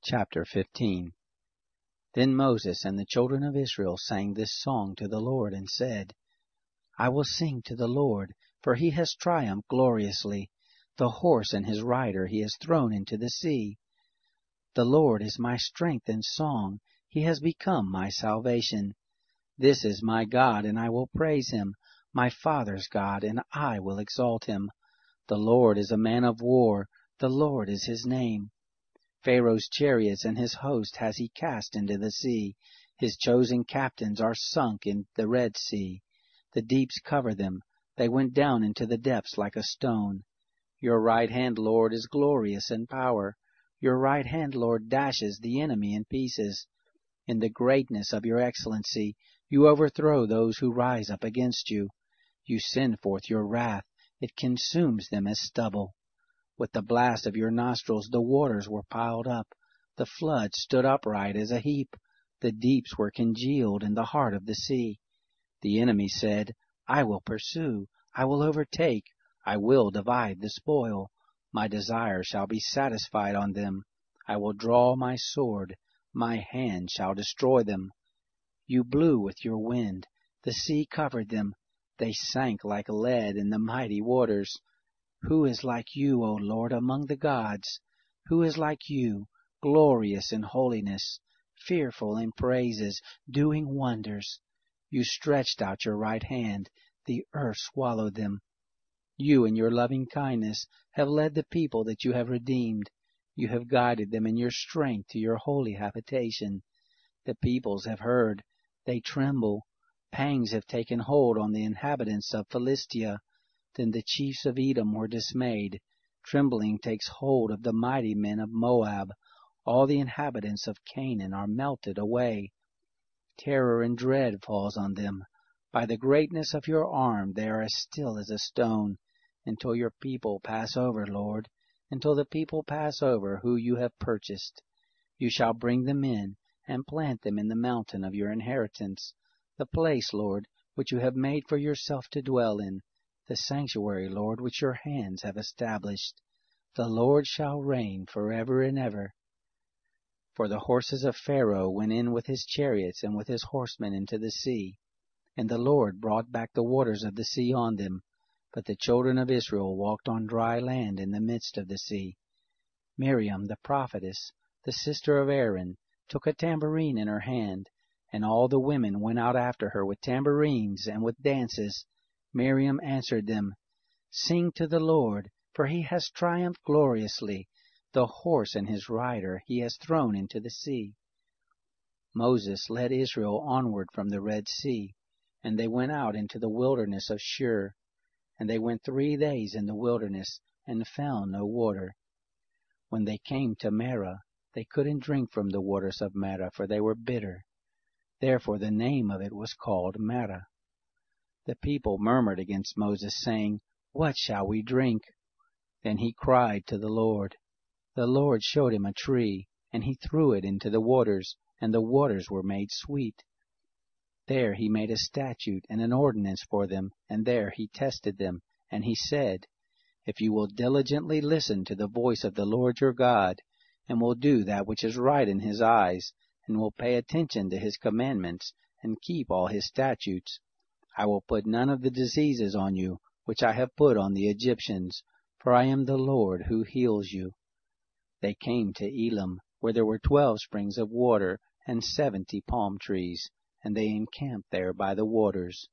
Chapter 15. Then Moses and the children of Israel sang this song to the Lord, and said, I will sing to the Lord, for he has triumphed gloriously. The horse and his rider he has thrown into the sea. The Lord is my strength and song. He has become my salvation. This is my God, and I will praise him, my father's God, and I will exalt him. The Lord is a man of war. The Lord is his name. Pharaoh's chariots and his host has he cast into the sea. His chosen captains are sunk in the Red Sea. The deeps cover them. They went down into the depths like a stone. Your right hand, Lord, is glorious in power. Your right hand, Lord, dashes the enemy in pieces. In the greatness of your excellency, you overthrow those who rise up against you. You send forth your wrath. It consumes them as stubble. With the blast of your nostrils the waters were piled up. The flood stood upright as a heap. The deeps were congealed in the heart of the sea. The enemy said, I will pursue, I will overtake, I will divide the spoil. My desire shall be satisfied on them. I will draw my sword, my hand shall destroy them. You blew with your wind, the sea covered them. They sank like lead in the mighty waters. Who is like you, O Lord, among the gods? Who is like you, glorious in holiness, fearful in praises, doing wonders? You stretched out your right hand, the earth swallowed them. You in your loving kindness have led the people that you have redeemed. You have guided them in your strength to your holy habitation. The peoples have heard, they tremble. Pangs have taken hold on the inhabitants of Philistia. Then the chiefs of Edom were dismayed. Trembling takes hold of the mighty men of Moab. All the inhabitants of Canaan are melted away. Terror and dread falls on them. By the greatness of your arm they are as still as a stone, until your people pass over, Lord, until the people pass over who you have purchased. You shall bring them in, and plant them in the mountain of your inheritance, the place, Lord, which you have made for yourself to dwell in, the sanctuary, Lord, which your hands have established. The Lord shall reign forever and ever. For the horses of Pharaoh went in with his chariots and with his horsemen into the sea, and the Lord brought back the waters of the sea on them. But the children of Israel walked on dry land in the midst of the sea. Miriam the prophetess, the sister of Aaron, took a tambourine in her hand, and all the women went out after her with tambourines and with dances. Miriam answered them, Sing to the Lord, for he has triumphed gloriously. The horse and his rider he has thrown into the sea. Moses led Israel onward from the Red Sea, and they went out into the wilderness of Shur. And they went 3 days in the wilderness, and found no water. When they came to Marah, they couldn't drink from the waters of Marah, for they were bitter. Therefore the name of it was called Marah. The people murmured against Moses, saying, What shall we drink? Then he cried to the Lord. The Lord showed him a tree, and he threw it into the waters, and the waters were made sweet. There he made a statute and an ordinance for them, and there he tested them. And he said, If you will diligently listen to the voice of the Lord your God, and will do that which is right in his eyes, and will pay attention to his commandments, and keep all his statutes, I will put none of the diseases on you, which I have put on the Egyptians, for I am the Lord who heals you. They came to Elim, where there were 12 springs of water, and 70 palm trees, and they encamped there by the waters.